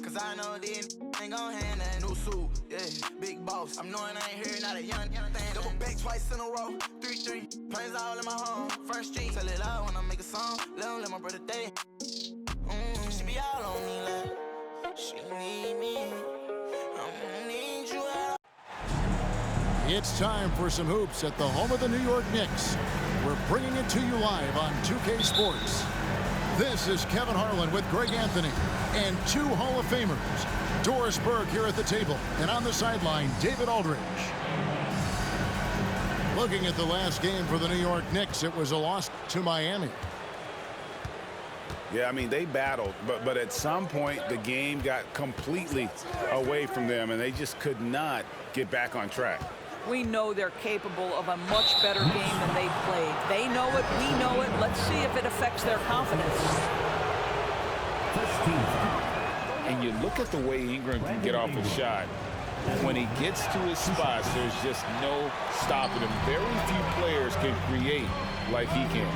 Cause I know these ain't gon' hand that new suit, yeah. Big boss, I'm knowing I ain't here, not a young thing. Double back twice in a row, 3-3. Planes all in my home, first street. Tell it loud when I make a song, let my brother day. She be all on me like, she need me. I need you out. It's time for some hoops at the home of the New York Knicks. We're bringing it to you live on 2K Sports. This is Kevin Harlan with Greg Anthony and two Hall of Famers. Doris Burke here at the table, and on the sideline, David Aldridge. Looking at the last game for the New York Knicks, it was a loss to Miami. Yeah, I mean, they battled, but at some point, the game got completely away from them, and they just could not get back on track. We know they're capable of a much better game than they played. They know it, we know it. Let's see if it affects their confidence. And you look at the way Ingram can get off a shot. When he gets to his spots, there's just no stopping him. Very few players can create like he can.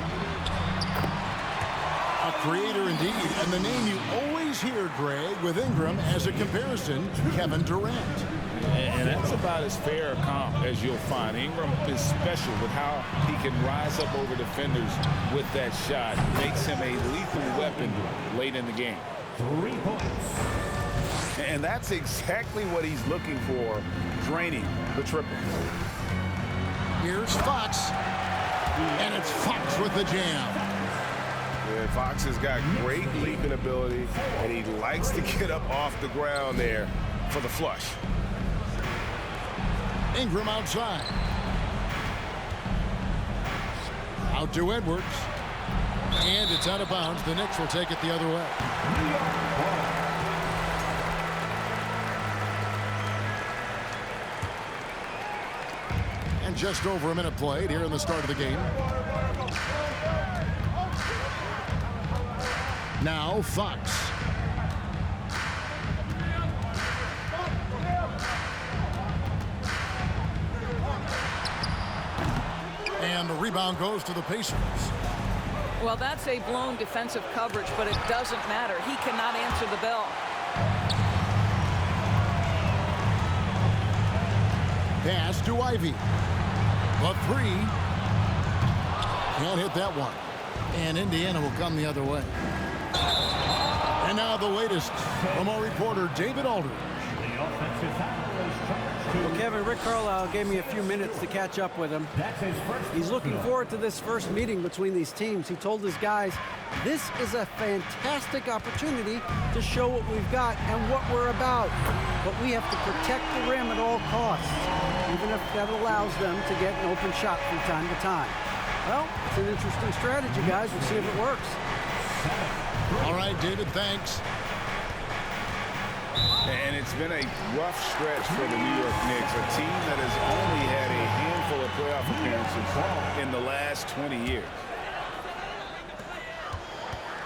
A creator indeed, and the name you always hear, Greg, with Ingram as a comparison, Kevin Durant. And that's about as fair a comp as you'll find. Ingram is special with how he can rise up over defenders with that shot. Makes him a lethal weapon late in the game. 3 points. And that's exactly what he's looking for, draining the triple. Here's Fox. And it's Fox with the jam. Yeah, Fox has got great leaping ability, and he likes to get up off the ground there for the flush. Ingram outside. Out to Edwards. And it's out of bounds. The Knicks will take it the other way. And just over a minute played here in the start of the game. Now Fox. And the rebound goes to the Pacers. Well, that's a blown defensive coverage, but it doesn't matter. He cannot answer the bell. Pass to Ivy. The three. Can't hit that one. And Indiana will come the other way. And now the latest from our reporter, David Aldridge. Well, Kevin, Rick Carlisle gave me a few minutes to catch up with him. He's looking forward to this first meeting between these teams. He told his guys, this is a fantastic opportunity to show what we've got and what we're about. But we have to protect the rim at all costs, even if that allows them to get an open shot from time to time. Well, it's an interesting strategy, guys. We'll see if it works. All right, David, thanks. And it's been a rough stretch for the New York Knicks, a team that has only had a handful of playoff appearances in the last 20 years.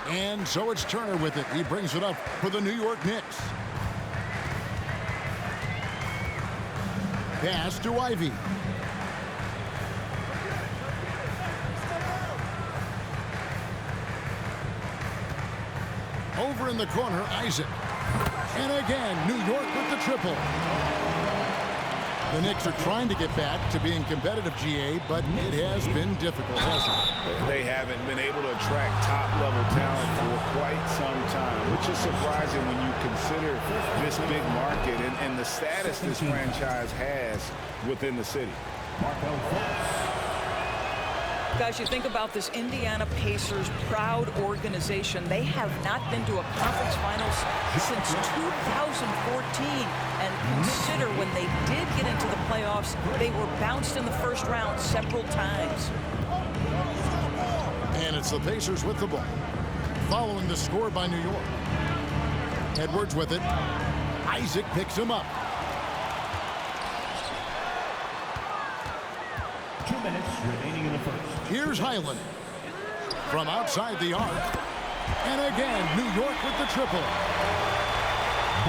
And so it's Turner with it. He brings it up for the New York Knicks. Pass to Ivy. Over in the corner, Isaac. And again, New York with the triple. The Knicks are trying to get back to being competitive, GA, but it has been difficult, hasn't it? They haven't been able to attract top-level talent for quite some time, which is surprising when you consider this big market and the status this franchise has within the city. Guys, you think about this Indiana Pacers proud organization. They have not been to a conference finals since 2014. And consider when they did get into the playoffs, they were bounced in the first round several times. And it's the Pacers with the ball. Following the score by New York. Edwards with it. Isaac picks him up. 2 minutes remaining in the first. Here's Highland from outside the arc. And again, New York with the triple.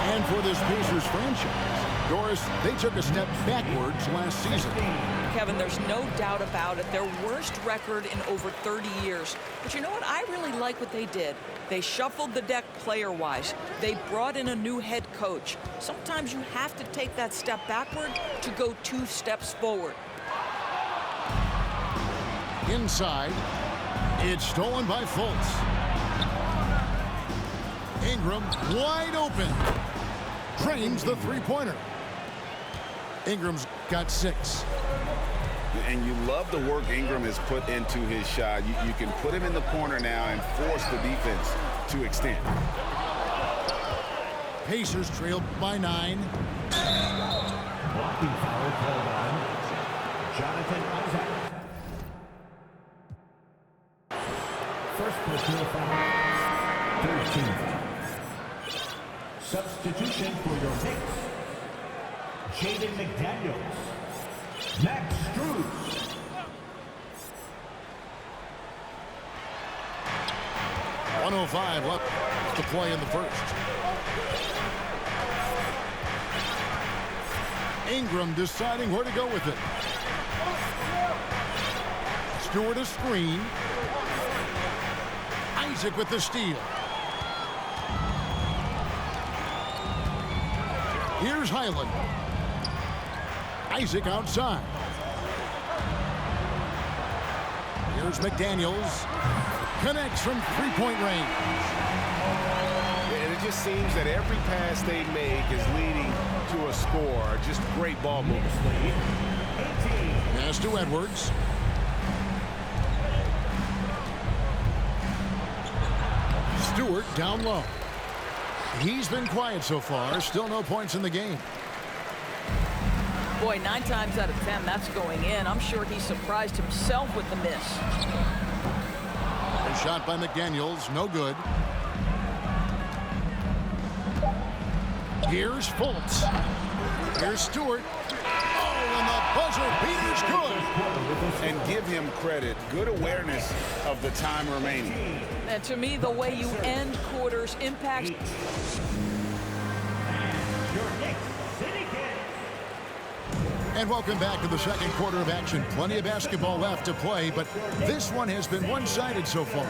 And for this Pacers franchise, Doris, they took a step backwards last season. Kevin, there's no doubt about it. Their worst record in over 30 years. But you know what? I really like what they did. They shuffled the deck player-wise. They brought in a new head coach. Sometimes you have to take that step backward to go 2 steps forward. Inside, it's stolen by Fultz. Ingram wide open. Drains the three-pointer. Ingram's got 6. And you love the work Ingram has put into his shot. You can put him in the corner now and force the defense to extend. Pacers trail by 9. Blocking foul called on Jonathan Isaac. First personal foul, 13. Substitution for your Knicks. Jaden McDaniels. Max Strus. .105 left to play in the first. Ingram deciding where to go with it. Stewart a screen. Isaac with the steal. Here's Highland. Isaac outside. Here's McDaniels. Connects from three-point range. And it just seems that every pass they make is leading to a score. Just great ball movement. Pass to Edwards. Stewart down low. He's been quiet so far. Still no points in the game. Boy, 9 times out of 10, that's going in. I'm sure he surprised himself with the miss. A shot by McDaniels. No good. Here's Fultz. Here's Stewart. Oh, and the buzzer beater's good. And give him credit. Good awareness of the time remaining. And to me, the way you end quarters impacts. Your Knicks City Kings. And welcome back to the second quarter of action. Plenty of basketball left to play, but this one has been one-sided so far.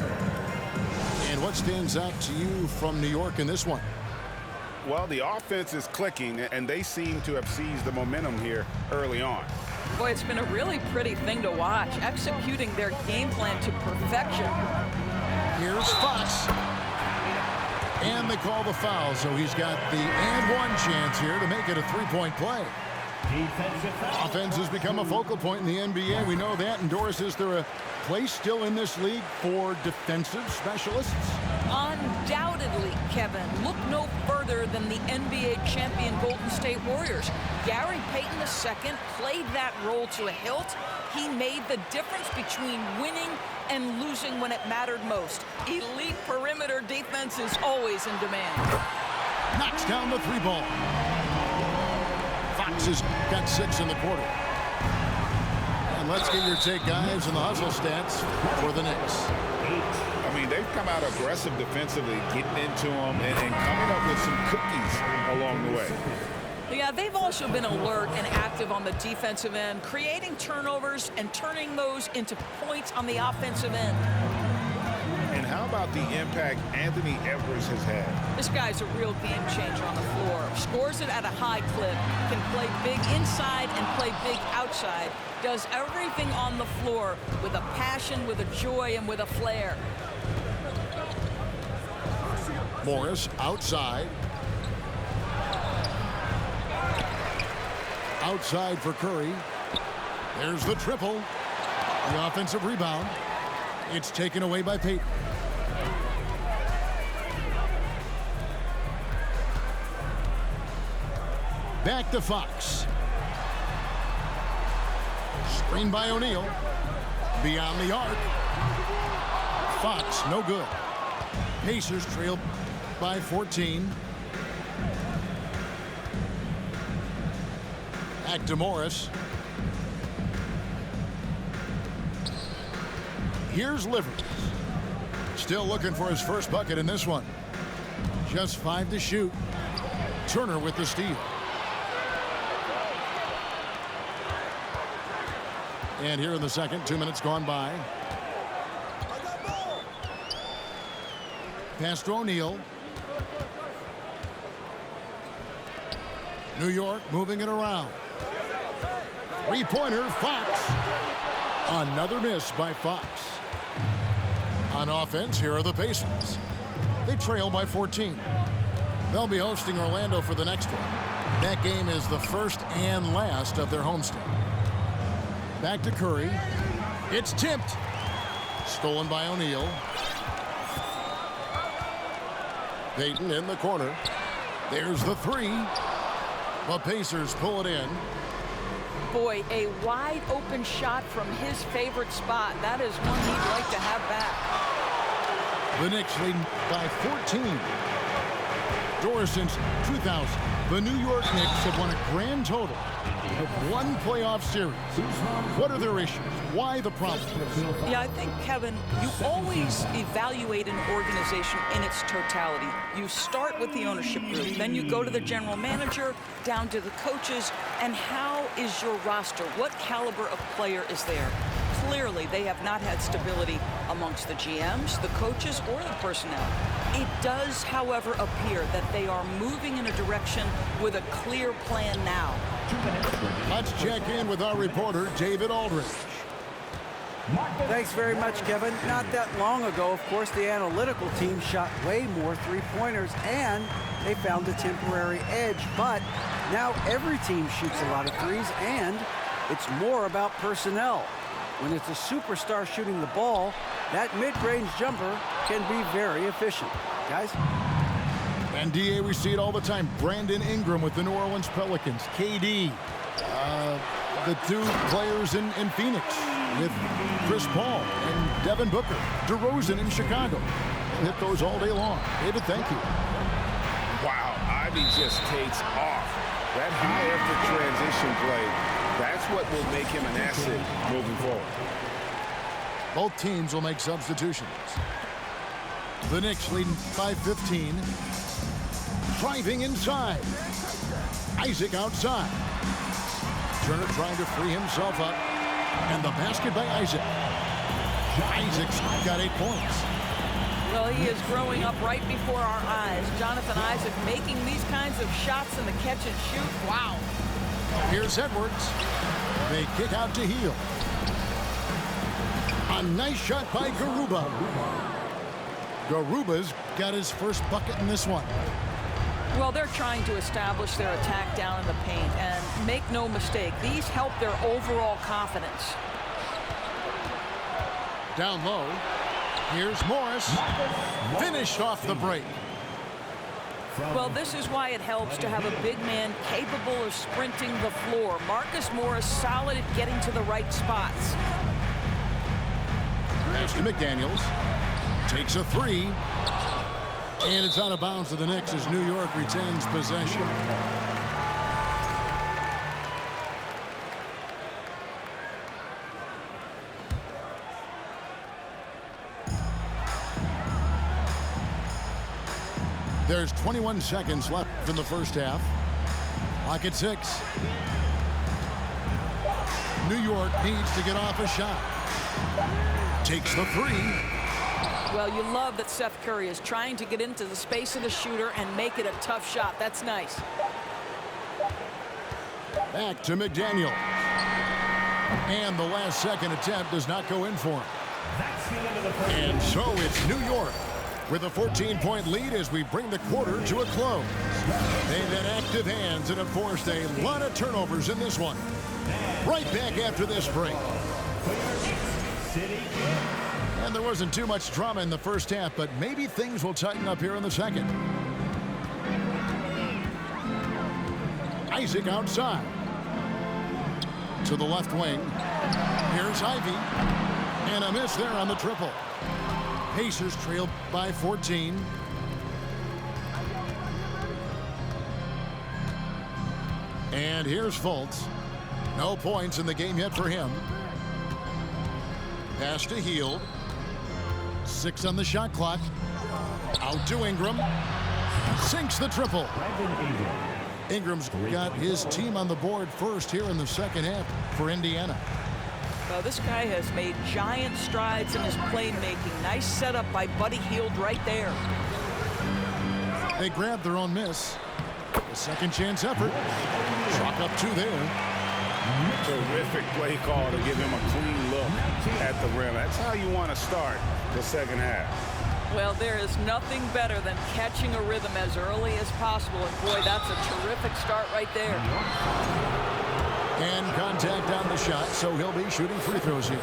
And what stands out to you from New York in this one? Well, the offense is clicking, and they seem to have seized the momentum here early on. Boy, it's been a really pretty thing to watch, executing their game plan to perfection. Here's Fox. And they call the foul, so he's got the and-one chance here to make it a three-point play. Defensive foul. Offense has become a focal point in the NBA. We know that. And Doris, is there a place still in this league for defensive specialists? Undoubtedly, Kevin. Look no further than the NBA champion Golden State Warriors. Gary Payton II played that role to a hilt. He made the difference between winning and losing when it mattered most. Elite perimeter defense is always in demand. Knocks down the three ball. Fox has got 6 in the quarter. And let's get your take, guys, on the hustle stats for the Knicks. I mean, they've come out aggressive defensively, getting into them and coming up with some cookies along the way. Yeah, they've also been alert and active on the defensive end, creating turnovers and turning those into points on the offensive end. And how about the impact Anthony Edwards has had? This guy's a real game changer on the floor. Scores it at a high clip, can play big inside and play big outside, does everything on the floor with a passion, with a joy, and with a flair. Morris outside. Outside for Curry. There's the triple. The offensive rebound. It's taken away by Payton. Back to Fox. Screen by O'Neal. Beyond the arc. Fox, no good. Pacers trail by 14. Back to Morris. Here's Livers. Still looking for his first bucket in this one. Just 5 to shoot. Turner with the steal. And here in the second, 2 minutes gone by. Pass to O'Neal. New York moving it around. Three-pointer, Fox. Another miss by Fox. On offense, here are the Pacers. They trail by 14. They'll be hosting Orlando for the next one. That game is the first and last of their homestand. Back to Curry. It's tipped. Stolen by O'Neal. Payton in the corner. There's the three. The Pacers pull it in. Boy, a wide open shot from his favorite spot. That is one he'd like to have back. The Knicks lead by 14. Doris, since 2000, the New York Knicks have won a grand total of 1 playoff series. What are their issues? Why the problems? Yeah, I think, Kevin, you always evaluate an organization in its totality. You start with the ownership group, then you go to the general manager, down to the coaches, and how is your roster? What caliber of player is there? Clearly, they have not had stability amongst the GMs, the coaches, or the personnel. It does, however, appear that they are moving in a direction with a clear plan now. Let's check in with our reporter, David Aldridge. Thanks very much, Kevin. Not that long ago, of course, the analytical team shot way more three-pointers, and they found a temporary edge. But now every team shoots a lot of threes, and it's more about personnel. When it's a superstar shooting the ball, that mid-range jumper can be very efficient. Guys? And DA, we see it all the time. Brandon Ingram with the New Orleans Pelicans. KD. The two players in Phoenix with Chris Paul and Devin Booker. DeRozan in Chicago. Hit those all day long. David, thank you. Wow, Ivy just takes off. That high effort transition play, that's what will make him an asset moving forward. Both teams will make substitutions. The Knicks leading by 15. Driving inside. Isaac outside. Turner trying to free himself up. And the basket by Isaac. Isaac's got 8 points. Well, he is growing up right before our eyes. Jonathan Isaac making these kinds of shots in the catch and shoot. Wow. Here's Edwards. They kick out to Hield. A nice shot by Garuba. Garuba's got his first bucket in this one. Well, they're trying to establish their attack down in the paint. And make no mistake, these help their overall confidence. Down low. Here's Morris. Finished off the break. Well, this is why it helps to have a big man capable of sprinting the floor. Marcus Morris solid at getting to the right spots. Pass to McDaniels. Takes a three. And it's out of bounds to the Knicks as New York retains possession. There's 21 seconds left in the first half. Clock at 6. New York needs to get off a shot. Takes the three. Well, you love that Seth Curry is trying to get into the space of the shooter and make it a tough shot. That's nice. Back to McDaniel. And the last second attempt does not go in for him. And so it's New York with a 14-point lead as we bring the quarter to a close. They've had active hands and have forced a lot of turnovers in this one. Right back after this break. And there wasn't too much drama in the first half, but maybe things will tighten up here in the second. Isaac outside. To the left wing. Here's Ivy. And a miss there on the triple. Pacers trail by 14. And here's Fultz. No points in the game yet for him. Pass to Hield. 6 on the shot clock. Out to Ingram. Sinks the triple. Ingram's got his team on the board first here in the second half for Indiana. Well, this guy has made giant strides in his playmaking. Nice setup by Buddy Hield right there. They grabbed their own miss. A second chance effort. Chalk up 2 there. Terrific play call to give him a clean look at the rim. That's how you want to start the second half. Well, there is nothing better than catching a rhythm as early as possible. And boy, that's a terrific start right there. And contact on the shot, so he'll be shooting free throws here.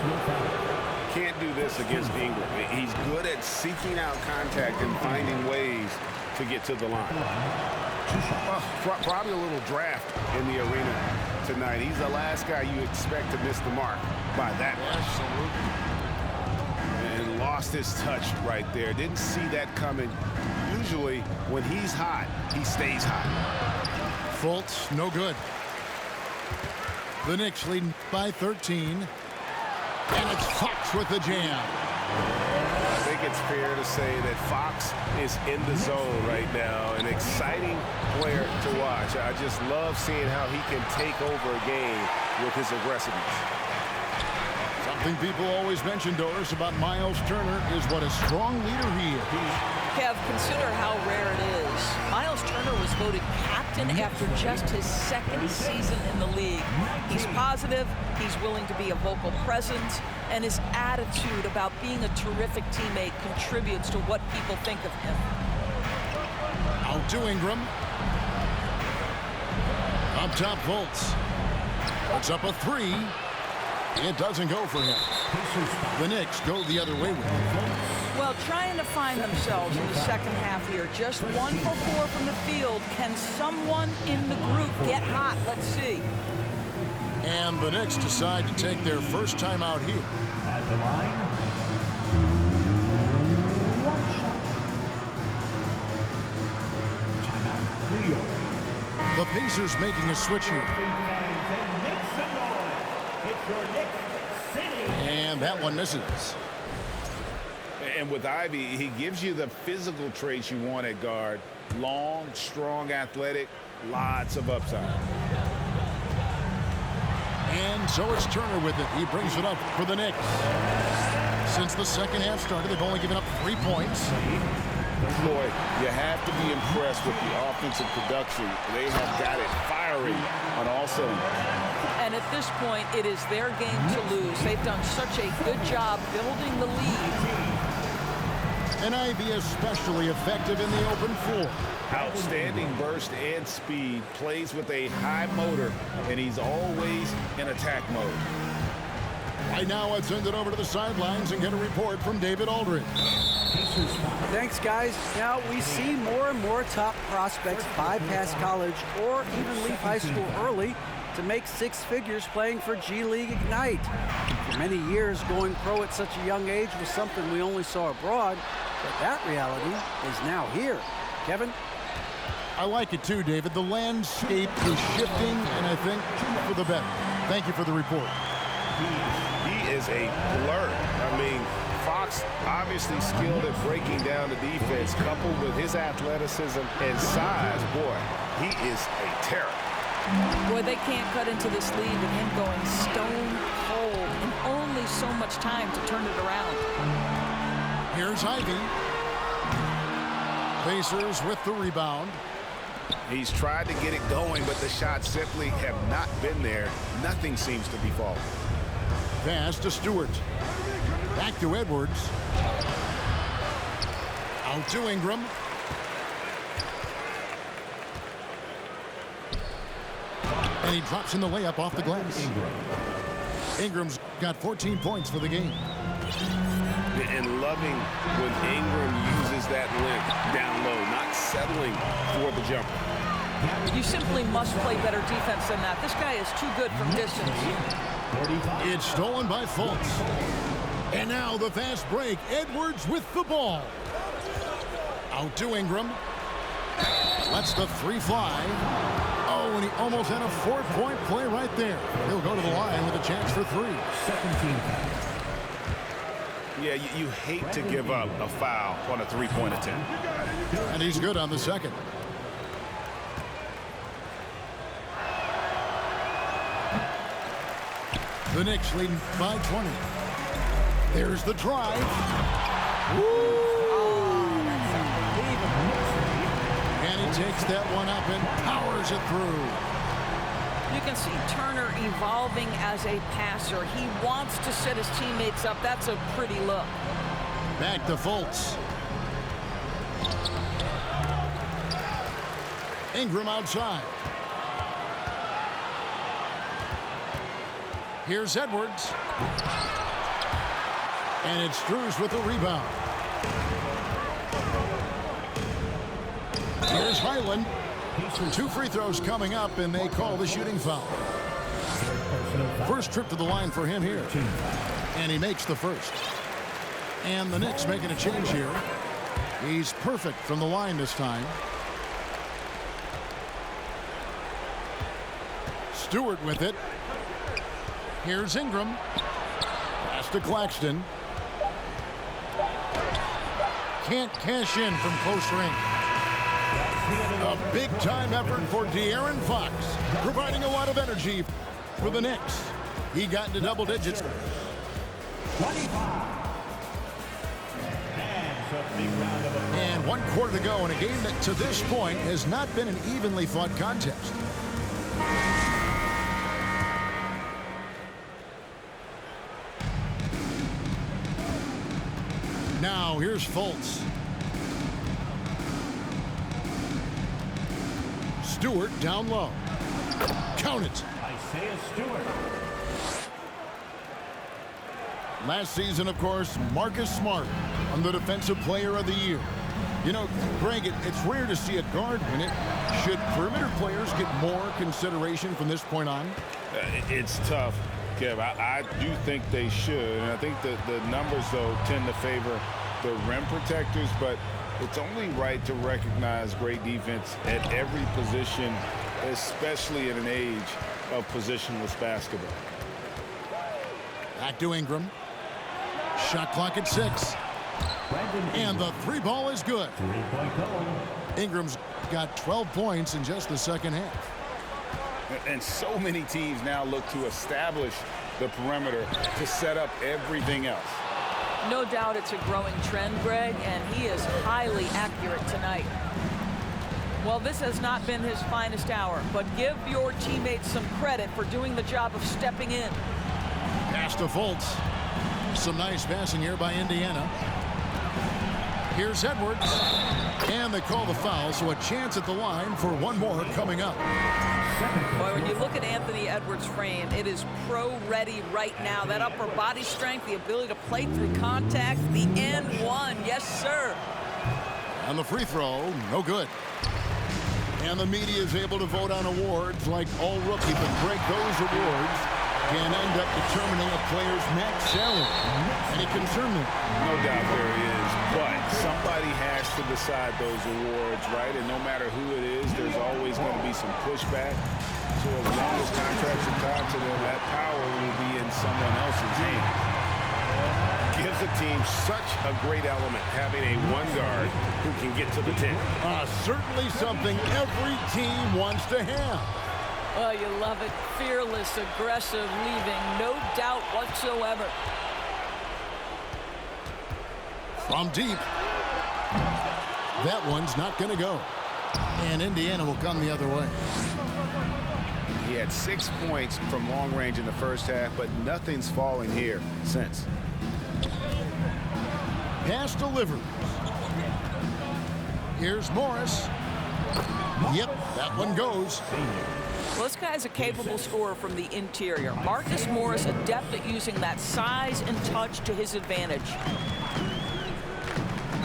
Can't do this against Ingram. He's good at seeking out contact and finding ways to get to the line. Probably a little draft in the arena tonight. He's the last guy you expect to miss the mark by that much. And lost his touch right there. Didn't see that coming. Usually, when he's hot, he stays hot. Fultz, no good. The Knicks leading by 13. And it's Fox with the jam. I think it's fair to say that Fox is in the zone right now. An exciting player to watch. I just love seeing how he can take over a game with his aggressiveness. Something people always mention, Doris, about Miles Turner is what a strong leader he is. Kev, consider how rare it is. Miles Turner was voted captain after just his second season in the league. He's positive, he's willing to be a vocal presence, and his attitude about being a terrific teammate contributes to what people think of him. Out to Ingram. Up top, Fultz. Puts up a 3. It doesn't go for him. The Knicks go the other way with it. Well, trying to find themselves in the second half here. Just 1 for 4 from the field. Can someone in the group get hot? Let's see. And the Knicks decide to take their first time out here. At the line, 1 shot. Timeout, New York. The Pacers making a switch here. And that one misses. And with Ivy, he gives you the physical traits you want at guard. Long, strong, athletic, lots of upside. And so it's Turner with it. He brings it up for the Knicks. Since the second half started, they've only given up 3 points. Boy, you have to be impressed with the offensive production. They have got it firing on all cylinders. And at this point, it is their game to lose. They've done such a good job building the lead. And Ivy especially effective in the open floor. Outstanding burst and speed, plays with a high motor, and he's always in attack mode. Right now, let's send it over to the sidelines and get a report from David Aldridge. Thanks, guys. Now, we see more and more top prospects bypass college or even leave high school early to make 6 figures playing for G League Ignite. For many years, going pro at such a young age was something we only saw abroad, but that reality is now here. Kevin? I like it too, David. The landscape is shifting, and I think for the better. Thank you for the report. He is a blur. I mean, Fox obviously skilled at breaking down the defense, coupled with his athleticism and size. Boy, he is a terror. Boy, they can't cut into this lead with him going stone cold and only so much time to turn it around. Here's Ivy. Pacers with the rebound. He's tried to get it going, but the shots simply have not been there. Nothing seems to be falling. Pass to Stewart. Back to Edwards. Out to Ingram. And he drops in the layup off the glass. Ingram's got 14 points for the game. And loving when Ingram uses that length down low, not settling for the jumper. You simply must play better defense than that. This guy is too good from distance. It's stolen by Fultz. And now the fast break. Edwards with the ball. Out to Ingram. Lets the 3 fly. Oh, and he almost had a 4-point play right there. He'll go to the line with a chance for 3. 17. Yeah, you hate to give up a foul on a three-point attempt. And he's good on the second. The Knicks leading by 20. There's the drive. Woo! Oh, that's unbelievable. And he takes that one up and powers it through. You can see Turner evolving as a passer. He wants to set his teammates up. That's a pretty look. Back to Fultz. Ingram outside. Here's Edwards. And it's Struz with the rebound. Here's Highland. 2 free throws coming up, and they call the shooting foul. First trip to the line for him here. And he makes the first. And the Knicks making a change here. He's perfect from the line this time. Stewart with it. Here's Ingram. Pass to Claxton. Can't cash in from close range. A big-time effort for De'Aaron Fox, providing a lot of energy for the Knicks. He got into double digits. 25. And 1 quarter to go in a game that to this point has not been an evenly fought contest. Now here's Fultz. Stewart down low. Count it. Isaiah Stewart. Last season, of course, Marcus Smart on the Defensive Player of the Year. You know, Greg, it's rare to see a guard win it. Should perimeter players get more consideration from this point on? It's tough, Kev. I do think they should. And I think that the numbers, though, tend to favor the rim protectors. But it's only right to recognize great defense at every position, especially in an age of positionless basketball. Back to Ingram. Shot clock at 6. And the 3 ball is good. 3-point goal. Ingram's got 12 points in just the second half. And so many teams now look to establish the perimeter to set up everything else. No doubt it's a growing trend, Greg, and he is highly accurate tonight. Well, this has not been his finest hour, but give your teammates some credit for doing the job of stepping in. Pass to Fultz. Some nice passing here by Indiana. Here's Edwards. And they call the foul, so a chance at the line for one more coming up. Boy, when you look at Anthony Edwards' frame, it is pro-ready right now. That upper body strength, the ability to play through contact, the and one, yes, sir. On the free throw, no good. And the media is able to vote on awards like all rookie, but break those awards can end up determining a player's max salary. Any concern there? No doubt there is, but somebody has to decide those awards, right? And no matter who it is, there's always going to be some pushback. So as long as contracts are tied to them, that power will be in someone else's hands. Gives a team such a great element having a one guard who can get to the 10. Certainly something every team wants to have. Oh, you love it. Fearless, aggressive, leaving no doubt whatsoever. From deep. That one's not going to go. And Indiana will come the other way. He had 6 points from long range in the first half, but nothing's falling here since. Pass delivered. Here's Morris. Yep, that one goes. Well, this guy's a capable scorer from the interior. Marcus Morris, adept at using that size and touch to his advantage.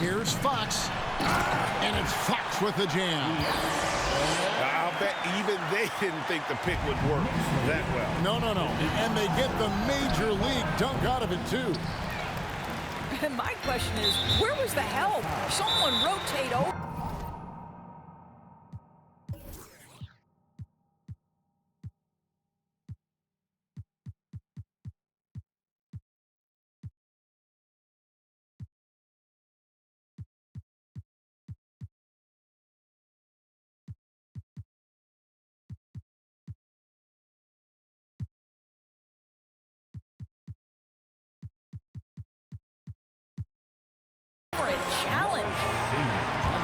Here's Fox. And it's Fox with the jam. I'll bet even they didn't think the pick would work that well. No. And they get the major league dunk out of it, too. And my question is, where was the help? Someone rotate over.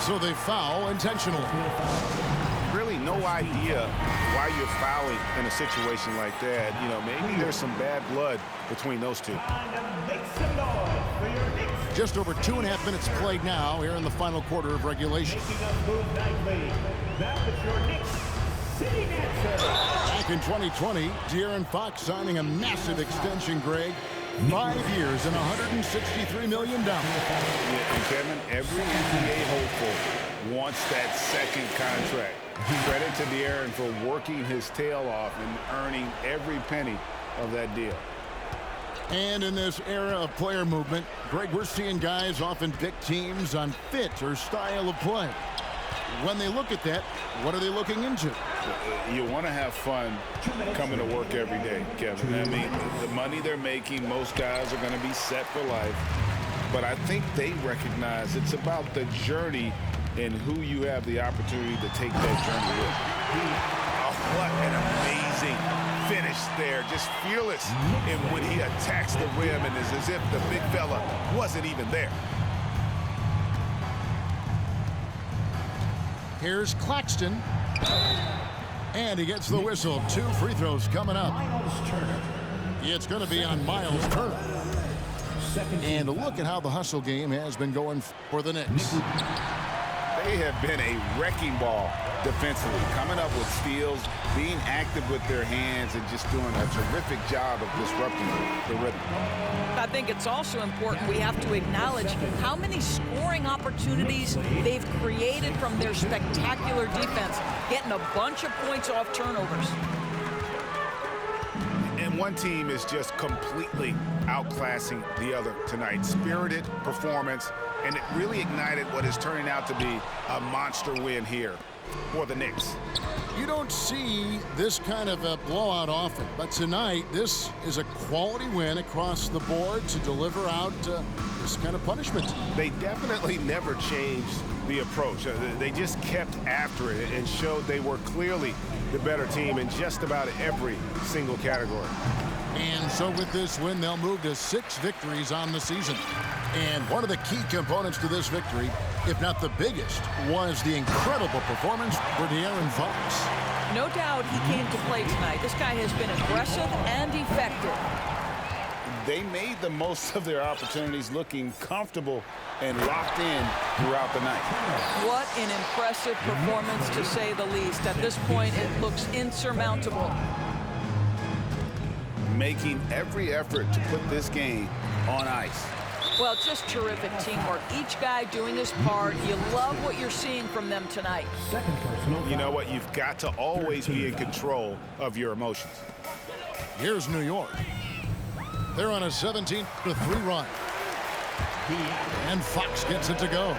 So they foul intentionally. Really no idea why you're fouling in a situation like that. You know, maybe there's some bad blood between those two. Just over 2.5 minutes played now here in the final quarter of regulation. Back in 2020, De'Aaron Fox signing a massive extension, Greg. 5 years and $163 million. Yeah, and Kevin, every NBA hopeful wants that second contract. Credit to De'Aaron for working his tail off and earning every penny of that deal. And in this era of player movement, Greg, we're seeing guys often pick teams on fit or style of play. When they look at that, what are they looking into? You want to have fun coming to work every day, Kevin. I mean, the money they're making, most guys are going to be set for life. But I think they recognize it's about the journey and who you have the opportunity to take that journey with. Oh, what an amazing finish there. Just fearless. And when he attacks the rim, and it's as if the big fella wasn't even there. Here's Claxton. And he gets the whistle. 2 free throws coming up. It's going to be on Miles Turner. And look at how the hustle game has been going for the Knicks. They have been a wrecking ball defensively, coming up with steals, being active with their hands, and just doing a terrific job of disrupting the rhythm. I think it's also important we have to acknowledge how many scoring opportunities they've created from their spectacular defense, getting a bunch of points off turnovers. And one team is just completely outclassing the other tonight. Spirited performance, and it really ignited what is turning out to be a monster win here for the Knicks. You don't see this kind of a blowout often, but tonight this is a quality win across the board to deliver out this kind of punishment. They definitely never changed the approach. They just kept after it and showed they were clearly the better team in just about every single category. And so with this win, they'll move to 6 victories on the season. And one of the key components to this victory, if not the biggest, was the incredible performance for De'Aaron Fox. No doubt he came to play tonight. This guy has been aggressive and effective. They made the most of their opportunities, looking comfortable and locked in throughout the night. What an impressive performance, to say the least. At this point, it looks insurmountable. Making every effort to put this game on ice. Well, just terrific teamwork. Each guy doing his part. You love what you're seeing from them tonight. You know what? You've got to always be in control of your emotions. Here's New York. They're on a 17-3 run. And Fox gets it to go.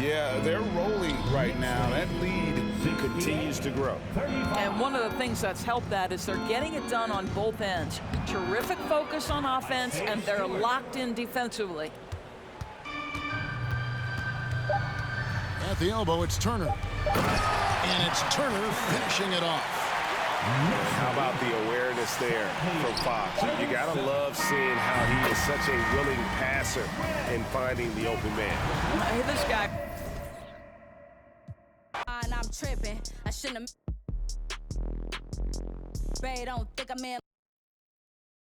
Yeah, they're rolling right now. That lead continues to grow. And one of the things that's helped that is they're getting it done on both ends. Terrific focus on offense, and they're locked in defensively. At the elbow, it's Turner. And it's Turner finishing it off. How about the awareness there from Fox? You gotta love seeing how he is such a willing passer in finding the open man. Hey, this guy. And I'm tripping. I shouldn't have. Babe, don't think I'm in.